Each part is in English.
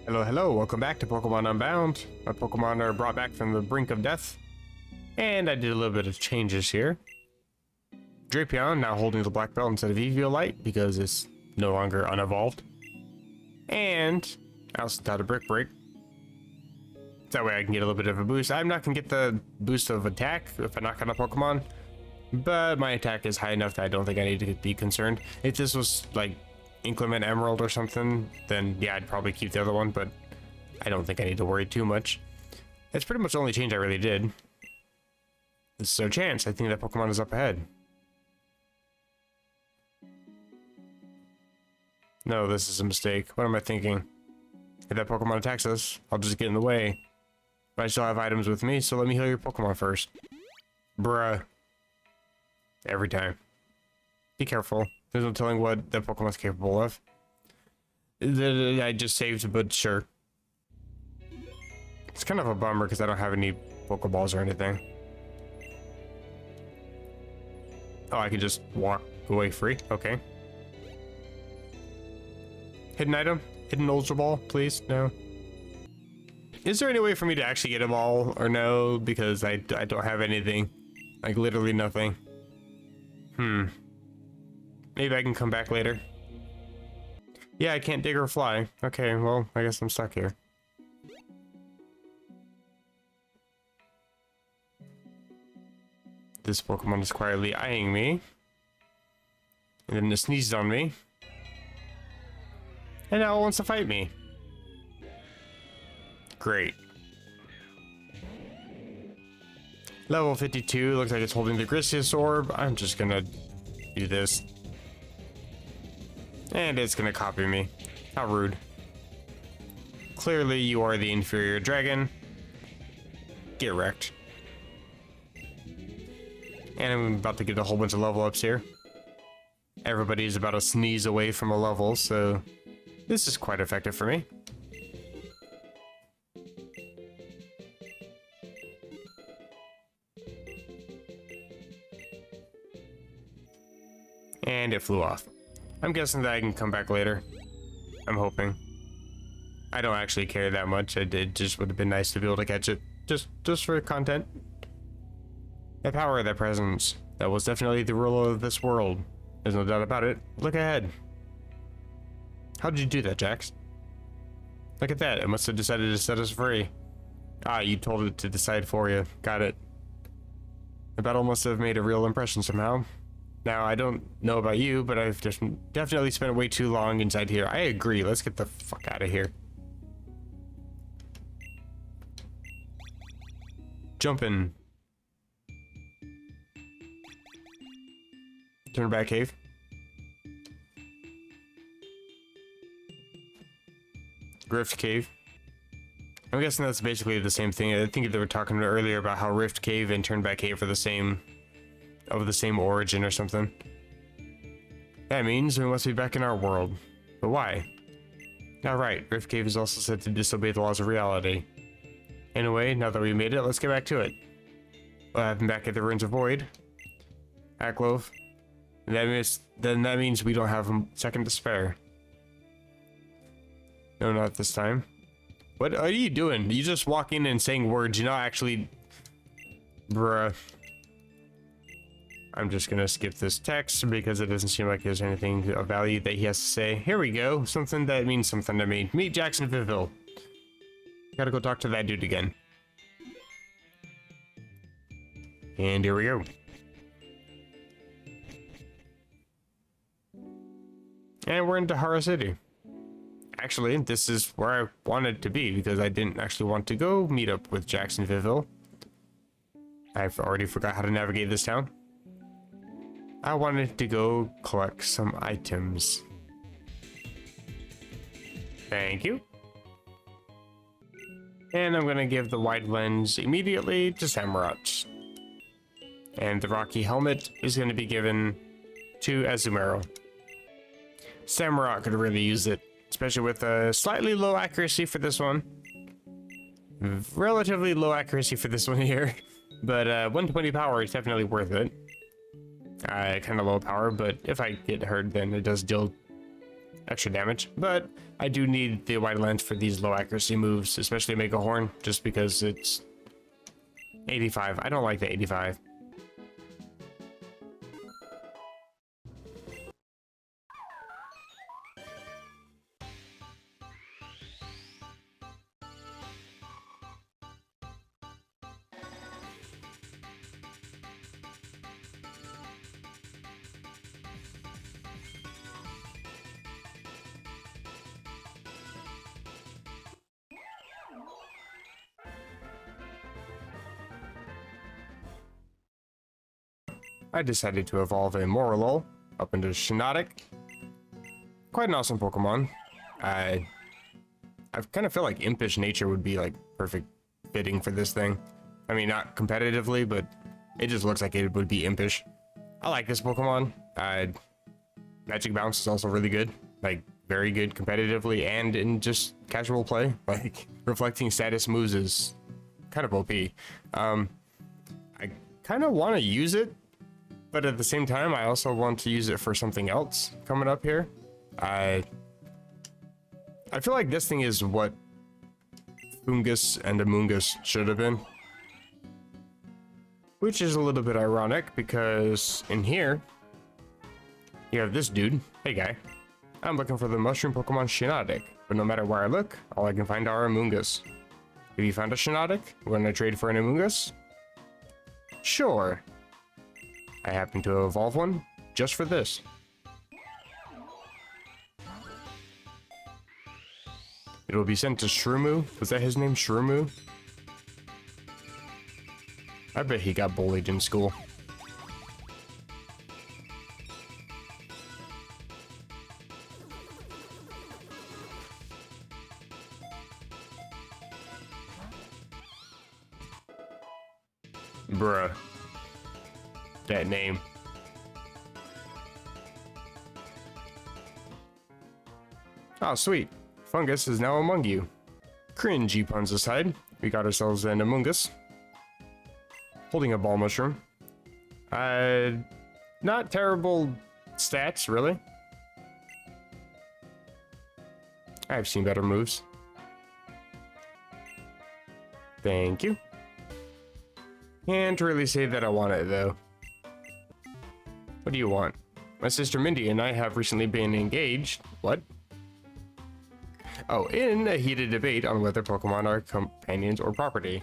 Hello, hello, welcome back to Pokemon Unbound. My Pokemon are brought back from the brink of death. And I did a little bit of changes here. Drapion now holding the black belt instead of Eviolite because it's no longer unevolved. And I also got a Brick Break. That way I can get a little bit of a boost. I'm not going to get the boost of attack if I knock out a Pokemon. But my attack is high enough that I don't think I need to be concerned. If this was like Inclement Emerald or something, then yeah, I'd probably keep the other one, but I don't think I need to worry too much. That's pretty much the only change I really did. This is our chance. I think that Pokemon is up ahead. No, this is a mistake. What am I thinking? If that Pokemon attacks us, I'll just get in the way. But I still have items with me, so let me heal your Pokemon first. Bruh. Every time. Be careful. There's no telling what the Pokemon's capable of. I just saved, but sure. It's kind of a bummer because I don't have any Pokeballs or anything. Oh, I can just walk away free? Okay. Hidden item? Hidden Ultra Ball, please? No. Is there any way for me to actually get a ball or no? Because I don't have anything. Like literally nothing. Maybe I can come back later. Yeah, I can't dig or fly. Okay, well, I guess I'm stuck here. This Pokemon is quietly eyeing me. And then it sneezed on me. And now it wants to fight me. Great. Level 52, looks like it's holding the Grisius Orb. I'm just gonna do this. And it's gonna copy me. How rude. Clearly you are the inferior dragon. Get wrecked. And I'm about to get a whole bunch of level ups here. Everybody's about to sneeze away from a level, so this is quite effective for me. And it flew off. I'm guessing that I can come back later. I'm hoping. I don't actually care that much. It just would have been nice to be able to catch it. Just for content. The power of that presence. That was definitely the ruler of this world. There's no doubt about it. Look ahead. How did you do that, Jax? Look at that. It must have decided to set us free. Ah, you told it to decide for you. Got it. The battle must have made a real impression somehow. Now, I don't know about you, but I've just definitely spent way too long inside here. I agree. Let's get the fuck out of here. Jumpin'. Turn back cave. Rift Cave. I'm guessing that's basically the same thing. I think they were talking earlier about how Rift Cave and Turnback Cave are the same origin or something. That means we must be back in our world. But why? Alright, Rift Cave is also said to disobey the laws of reality. Anyway, now that we made it, let's get back to it. What happened back at the Ruins of Void? Aklov. Then that means we don't have a second to spare. No, not this time. What are you doing? You just walk in and saying words, you're not actually... Bruh. I'm just gonna skip this text because it doesn't seem like there's anything of value that he has to say. Here we go. Something that means something to me. Meet Jackson Viville. Gotta go talk to that dude again. And here we go. And we're in Tahara City. Actually, this is where I wanted to be because I didn't actually want to go meet up with Jackson Viville. I've already forgot how to navigate this town. I wanted to go collect some items. Thank you. And I'm gonna give the wide lens immediately to Samurott. And the rocky helmet is gonna be given to Azumarill. Samurott could really use it, especially with a slightly low accuracy for this one. Relatively low accuracy for this one here, but 120 power is definitely worth it. Kind of low power, but if I get hurt, then it does deal extra damage, but I do need the wide lens for these low accuracy moves, especially Mega Horn, just because it's 85. I don't like the 85. I decided to evolve a Morolol up into Shiinotic. Quite an awesome Pokemon. I kind of feel like Impish Nature would be like perfect fitting for this thing. I mean, not competitively, but it just looks like it would be Impish. I like this Pokemon. Magic Bounce is also really good. Like, very good competitively and in just casual play. Like, reflecting status moves is kind of OP. I kind of want to use it, but at the same time, I also want to use it for something else coming up here. I feel like this thing is what Foongus and Amoongus should have been. Which is a little bit ironic because in here, you have this dude. Hey guy, I'm looking for the mushroom Pokemon Shiinotic, but no matter where I look, all I can find are Amoongus. Have you found a Shiinotic? Want to trade for an Amoongus? Sure. I happen to evolve one just for this. It will be sent to Shrumu. Was that his name, Shrumu? I bet he got bullied in school. Bruh. That name. Oh, sweet. Fungus is now among you. Cringy puns aside, we got ourselves an Amoongus. Holding a ball mushroom. Not terrible stats, really. I've seen better moves. Thank you. Can't really say that I want it, though. What do you want? My sister Mindy and I have recently been engaged. What? Oh, in a heated debate on whether Pokemon are companions or property.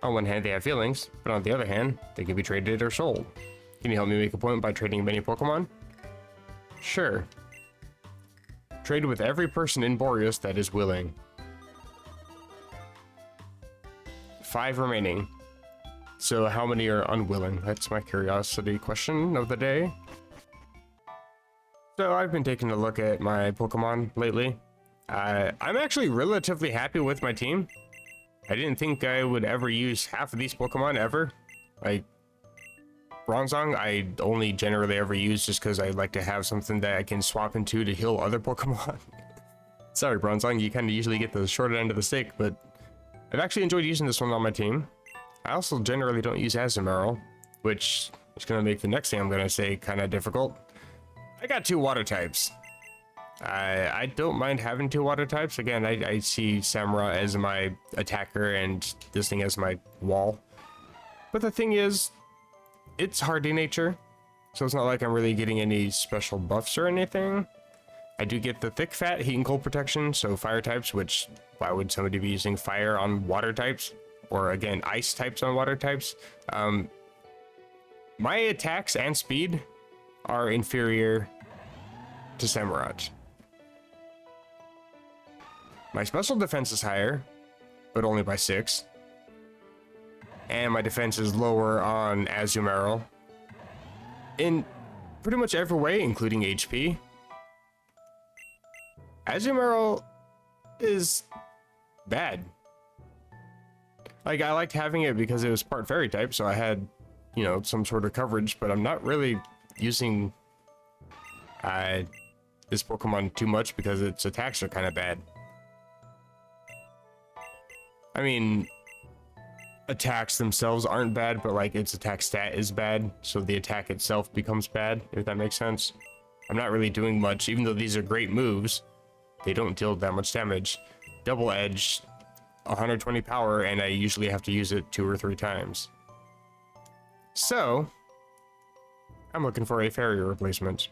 On one hand, they have feelings, but on the other hand, they can be traded or sold. Can you help me make a point by trading many Pokemon? Sure. Trade with every person in Boreas that is willing. 5 remaining. So how many are unwilling? That's my curiosity question of the day. So I've been taking a look at my Pokemon lately. I'm actually relatively happy with my team. I didn't think I would ever use half of these Pokemon ever. Like, Bronzong, I only generally ever use just because I like to have something that I can swap into to heal other Pokemon. Sorry, Bronzong, you kind of usually get the short end of the stick, but I've actually enjoyed using this one on my team. I also generally don't use Azumarill, which is going to make the next thing I'm going to say kind of difficult. I got 2 water types. I don't mind having 2 water types. Again, I see Samura as my attacker and this thing as my wall. But the thing is, it's hardy nature, so it's not like I'm really getting any special buffs or anything. I do get the thick fat heat and cold protection, so fire types, which why would somebody be using fire on water types? Or again, ice types on water types. My attacks and speed are inferior to Samurott. My special defense is higher, but only by 6. And my defense is lower on Azumarill. In pretty much every way, including HP. Azumarill is bad. Like, I liked having it because it was part fairy type, so I had, you know, some sort of coverage, but I'm not really using this Pokemon too much because its attacks are kind of bad. I mean, attacks themselves aren't bad, but like its attack stat is bad, so the attack itself becomes bad, if that makes sense. I'm not really doing much, even though these are great moves. They don't deal that much damage. Double edge, 120 power, and I usually have to use it 2 or 3 times. So, I'm looking for a fairy replacement.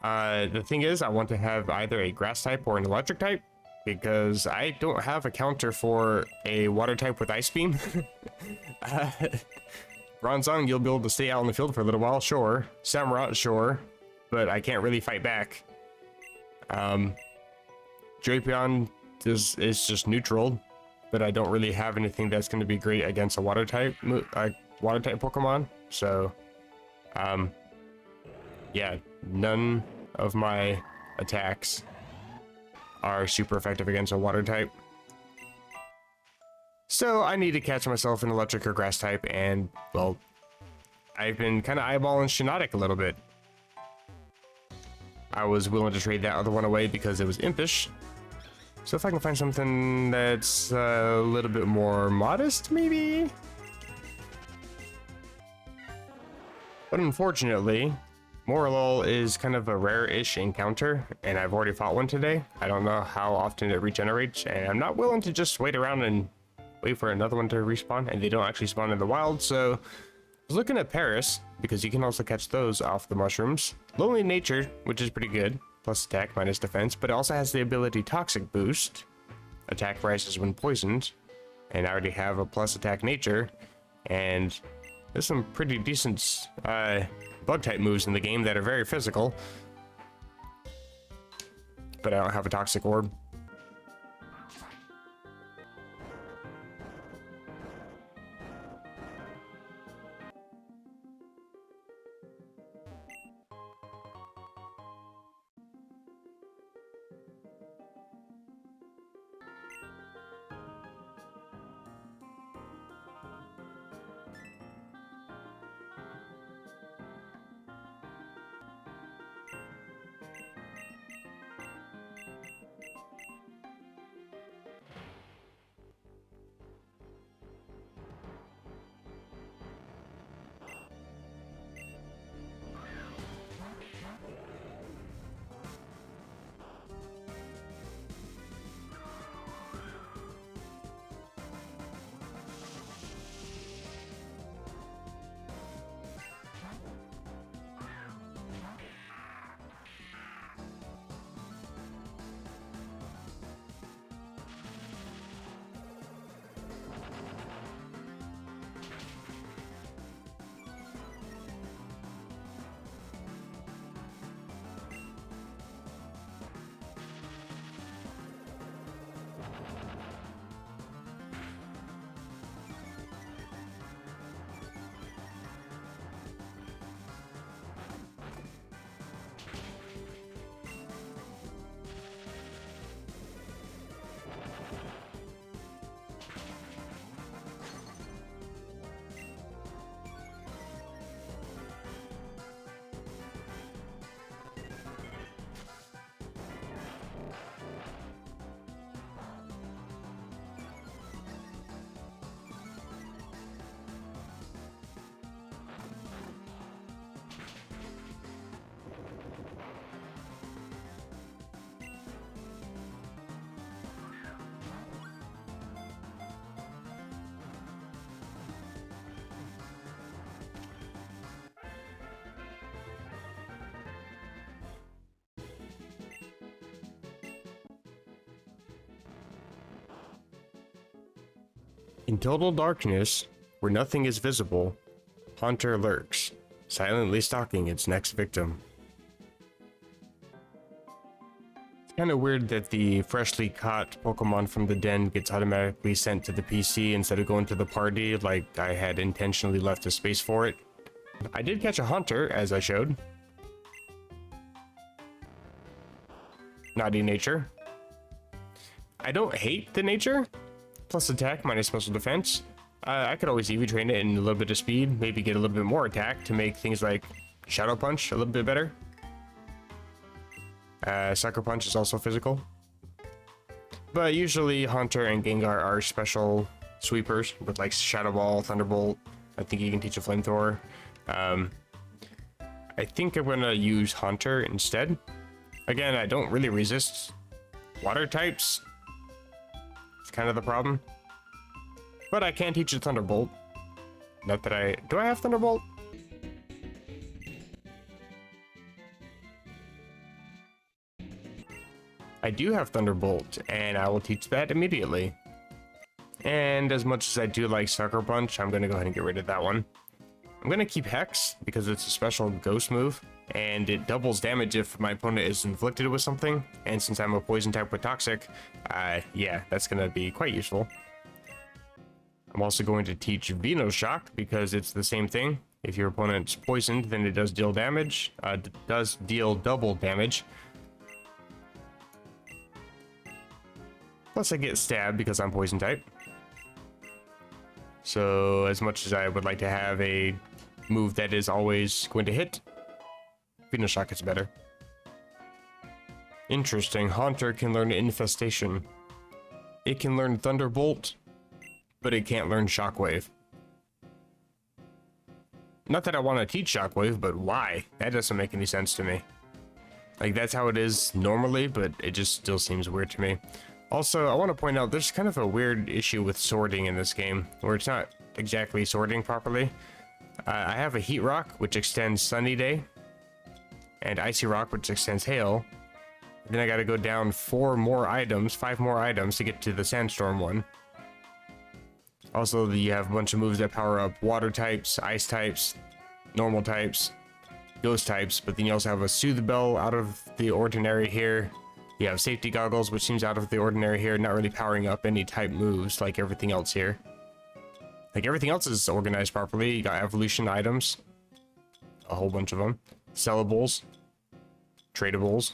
The thing is, I want to have either a grass type or an electric type, because I don't have a counter for a water type with ice beam. Bronzong, you'll be able to stay out in the field for a little while, sure. Samurott, sure. But I can't really fight back. Drapion is just neutral, but I don't really have anything that's going to be great against a water type Pokemon. So, yeah, none of my attacks are super effective against a water type. So I need to catch myself an electric or grass type, and well, I've been kind of eyeballing Shiinotic a little bit. I was willing to trade that other one away because it was impish. So if I can find something that's a little bit more modest, maybe? But unfortunately, Morlul is kind of a rare-ish encounter, and I've already fought one today. I don't know how often it regenerates, and I'm not willing to just wait around and wait for another one to respawn, and they don't actually spawn in the wild, so I was looking at Paris, because you can also catch those off the mushrooms. Lonely Nature, which is pretty good, plus attack, minus defense, but it also has the ability Toxic Boost. Attack rises when poisoned, and I already have a plus attack nature, and there's some pretty decent bug type moves in the game that are very physical, but I don't have a Toxic Orb. In total darkness, where nothing is visible, Hunter lurks, silently stalking its next victim. It's kind of weird that the freshly caught Pokemon from the den gets automatically sent to the PC instead of going to the party, like I had intentionally left a space for it. I did catch a Hunter, as I showed. Naughty nature. I don't hate the nature. Plus attack, minus special defense. I could always EV train it in a little bit of speed, maybe get a little bit more attack to make things like Shadow Punch a little bit better. Sucker Punch is also physical. But usually Hunter and Gengar are special sweepers with like Shadow Ball, Thunderbolt. I think you can teach a Flamethrower. I think I'm gonna use Hunter instead. Again, I don't really resist water types. It's kind of the problem. But I can teach it Thunderbolt. Not that do I have Thunderbolt? I do have Thunderbolt, and I will teach that immediately. And as much as I do like Sucker Punch, I'm gonna go ahead and get rid of that one. I'm gonna keep Hex because it's a special ghost move, and it doubles damage if my opponent is inflicted with something. And since I'm a poison type with Toxic, yeah, that's gonna be quite useful. I'm also going to teach Venoshock because it's the same thing. If your opponent's poisoned, then it does deal damage. Does deal double damage. Plus I get stabbed because I'm poison type. So as much as I would like to have a move that is always going to hit, Venoshock is better. Interesting. Haunter can learn Infestation. It can learn Thunderbolt, but it can't learn Shockwave. Not that I want to teach Shockwave, but why? That doesn't make any sense to me. Like, that's how it is normally, but it just still seems weird to me. Also, I want to point out there's kind of a weird issue with sorting in this game, where it's not exactly sorting properly. I have a Heat Rock, which extends Sunny Day, and Icy Rock, which extends Hail. Then I gotta go down 5 more items to get to the Sandstorm one. Also, you have a bunch of moves that power up water types, ice types, normal types, ghost types, but then you also have a Soothe Bell out of the ordinary here. You have Safety Goggles, which seems out of the ordinary here, not really powering up any type moves like everything else here. Like, everything else is organized properly. You got evolution items, a whole bunch of them, sellables, tradables,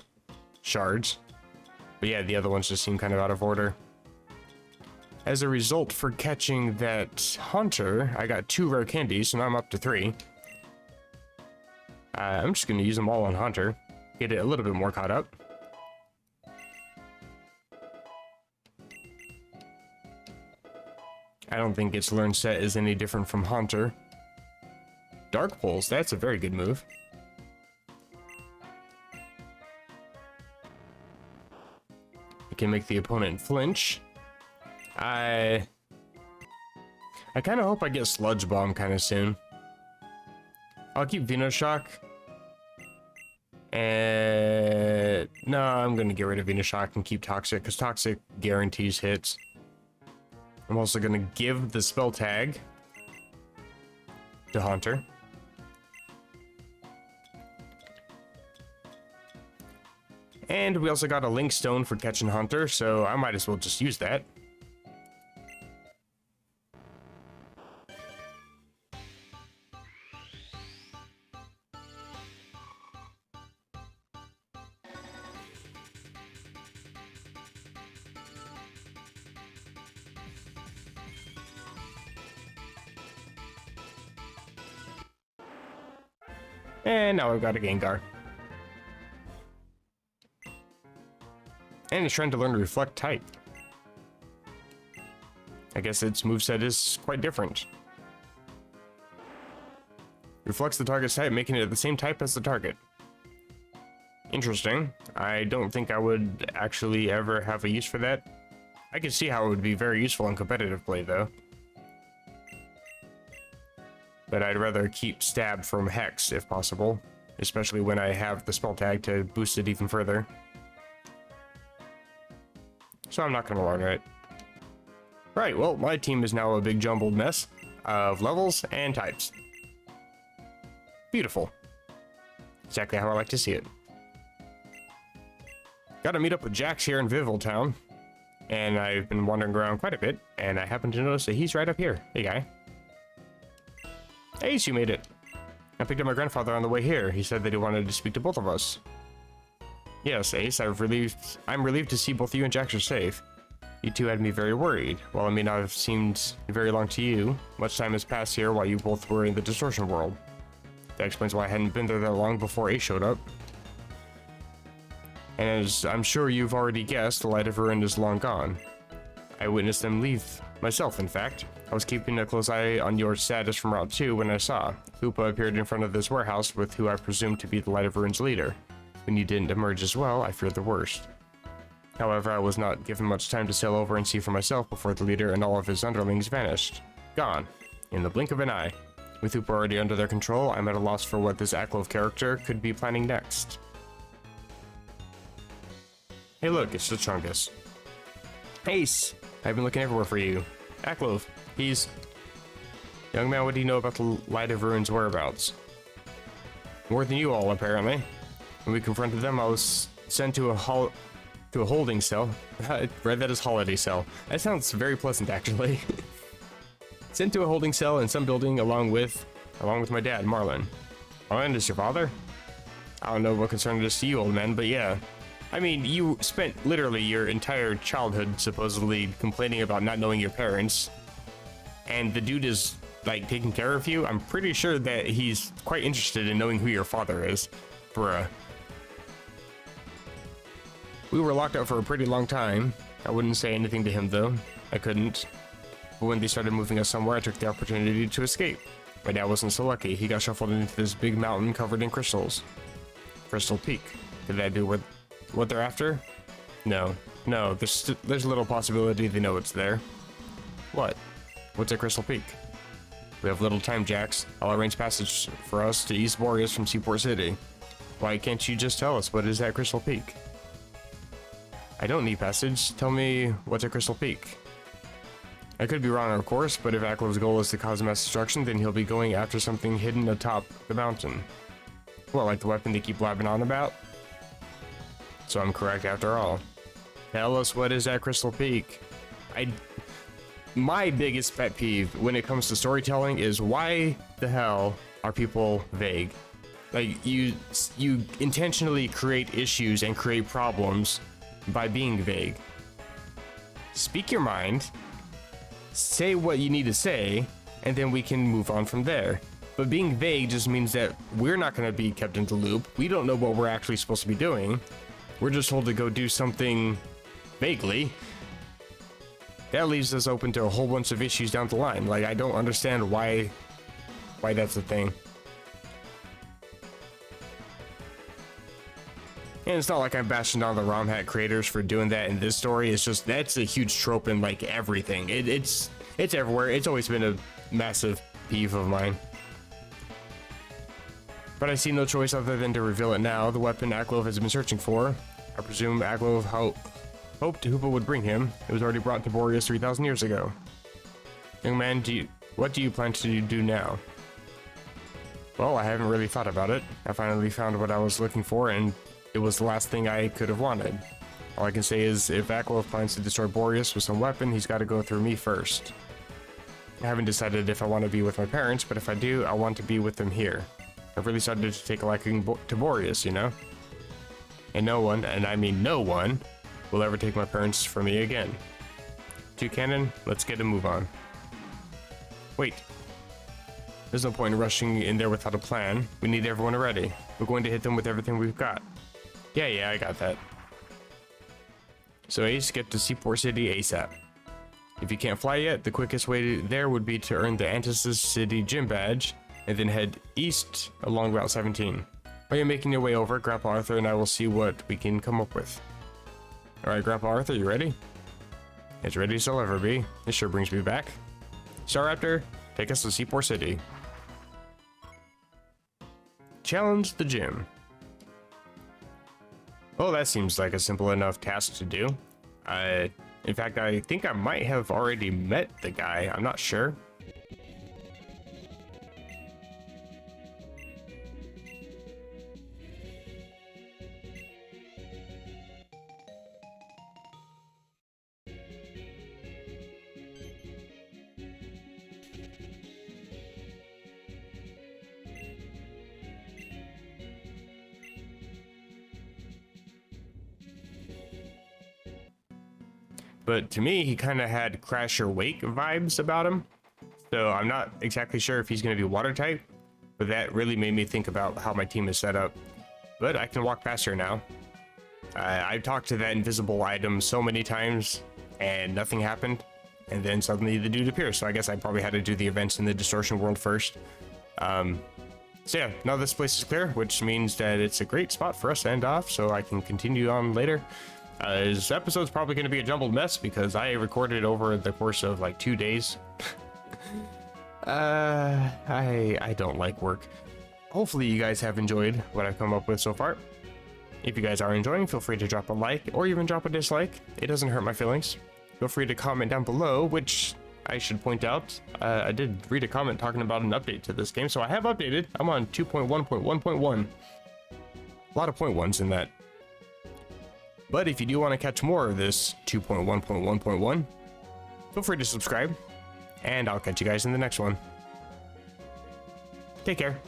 shards. But yeah, the other ones just seem kind of out of order. As a result, for catching that Hunter, I got 2 rare candies, so now I'm up to 3. I'm just going to use them all on Hunter, get it a little bit more caught up. I don't think its learn set is any different from Hunter. Dark Pulse, that's a very good move. It can make the opponent flinch. I kind of hope I get Sludge Bomb kind of soon. I'll keep Venoshock. And no, I'm going to get rid of Venoshock and keep Toxic, because Toxic guarantees hits. I'm also going to give the spell tag to Hunter. And we also got a Link Stone for catching Hunter, so I might as well just use that. And now I've got a Gengar. And it's trying to learn to Reflect type. I guess its moveset is quite different. Reflects the target's type, making it the same type as the target. Interesting. I don't think I would actually ever have a use for that. I can see how it would be very useful in competitive play, though. But I'd rather keep Stab from Hex, if possible. Especially when I have the spell tag to boost it even further. So I'm not going to learn it. Right, well, my team is now a big jumbled mess of levels and types. Beautiful. Exactly how I like to see it. Gotta meet up with Jax here in Viviltown. And I've been wandering around quite a bit, and I happen to notice that he's right up here. Hey, guy. Ace, you made it. I picked up my grandfather on the way here. He said that he wanted to speak to both of us. Yes, Ace, I'm relieved to see both you and Jax are safe. You two had me very worried. While it may not have seemed very long to you, much time has passed here while you both were in the distortion world. That explains why I hadn't been there that long before Ace showed up. And as I'm sure you've already guessed, the light of Ruin is long gone. I witnessed them leave myself, in fact. I was keeping a close eye on your status from Route 2 when I saw Hoopa appeared in front of this warehouse with who I presumed to be the Light of Ruins leader. When you didn't emerge as well, I feared the worst. However, I was not given much time to sail over and see for myself before the leader and all of his underlings vanished. Gone. In the blink of an eye. With Hoopa already under their control, I'm at a loss for what this Aklov character could be planning next. Hey look, it's the Chungus. Ace! I've been looking everywhere for you. Aklov, he's... Young man, what do you know about the Light of Ruins' whereabouts? More than you all, apparently. When we confronted them, I was sent to a holding cell. I read that as holiday cell. That sounds very pleasant, actually. Sent to a holding cell in some building along with my dad, Marlon. Marlon is your father? I don't know what concern it is to you, old man, but yeah. I mean, you spent literally your entire childhood supposedly complaining about not knowing your parents, and the dude is, like, taking care of you. I'm pretty sure that he's quite interested in knowing who your father is. Bruh. We were locked out for a pretty long time. I wouldn't say anything to him, though. I couldn't. But when they started moving us somewhere, I took the opportunity to escape. My dad wasn't so lucky. He got shuffled into this big mountain covered in crystals. Crystal Peak. Did that do what they're after? No. No, there's little possibility they know it's there. What? What's at Crystal Peak? We have little time, Jax. I'll arrange passage for us to East Boreas from Seaport City. Why can't you just tell us what is at Crystal Peak? I don't need passage. Tell me what's at Crystal Peak. I could be wrong, of course, but if Aklov's goal is to cause mass destruction, then he'll be going after something hidden atop the mountain. What, like the weapon they keep blabbing on about? So I'm correct after all. Tell us what is at Crystal Peak. My biggest pet peeve when it comes to storytelling is why the hell are people vague? Like, you intentionally create issues and create problems by being vague. Speak your mind, say what you need to say, and then we can move on from there. But being vague just means that we're not going to be kept in the loop. We don't know what we're actually supposed to be doing. We're just told to go do something vaguely. That leaves us open to a whole bunch of issues down the line. Like, I don't understand why that's a thing. And it's not like I'm bashing on the ROM hack creators for doing that in this story. It's just, that's a huge trope in, like, everything. It's everywhere. It's always been a massive peeve of mine. But I see no choice other than to reveal it now. The weapon Aklov has been searching for. I presume Aklov hoped Hoopa would bring him. It was already brought to Boreas 3,000 years ago. Young man, what do you plan to do now? Well, I haven't really thought about it. I finally found what I was looking for, and it was the last thing I could have wanted. All I can say is, if Aklov plans to destroy Boreas with some weapon, he's got to go through me first. I haven't decided if I want to be with my parents, but if I do, I want to be with them here. I've really started to take a liking to Boreas, you know? And no one, and I mean no one, will ever take my parents from me again. Toucannon, let's get a move on. Wait. There's no point in rushing in there without a plan. We need everyone ready. We're going to hit them with everything we've got. Yeah, I got that. So Ace, get to Seaport City ASAP. If you can't fly yet, the quickest way there would be to earn the Antisus City Gym Badge, and then head east along Route 17. While you're making your way over, Grandpa Arthur and I will see what we can come up with. Alright, Grandpa Arthur, you ready? As ready as I'll ever be. This sure brings me back. Staraptor, take us to Seaport City. Challenge the gym. Well, that seems like a simple enough task to do. In fact, I think I might have already met the guy. I'm not sure. But to me, he kind of had Crash or Wake vibes about him. So I'm not exactly sure if he's going to be water type, but that really made me think about how my team is set up. But I can walk past here now. I've talked to that invisible item so many times. and nothing happened, and then suddenly the dude appears. So I guess I probably had to do the events in the distortion world first. So yeah, now this place is clear, which means that it's a great spot for us to end off, so I can continue on later. This episode's probably going to be a jumbled mess because I recorded over the course of like 2 days. I don't like work. Hopefully you guys have enjoyed what I've come up with so far. If you guys are enjoying, feel free to drop a like or even drop a dislike. It doesn't hurt my feelings. Feel free to comment down below, which I should point out, I did read a comment talking about an update to this game, so I have updated. I'm on 2.1.1.1. A lot of point ones in that. But if you do want to catch more of this 2.1.1.1, feel free to subscribe, and I'll catch you guys in the next one. Take care.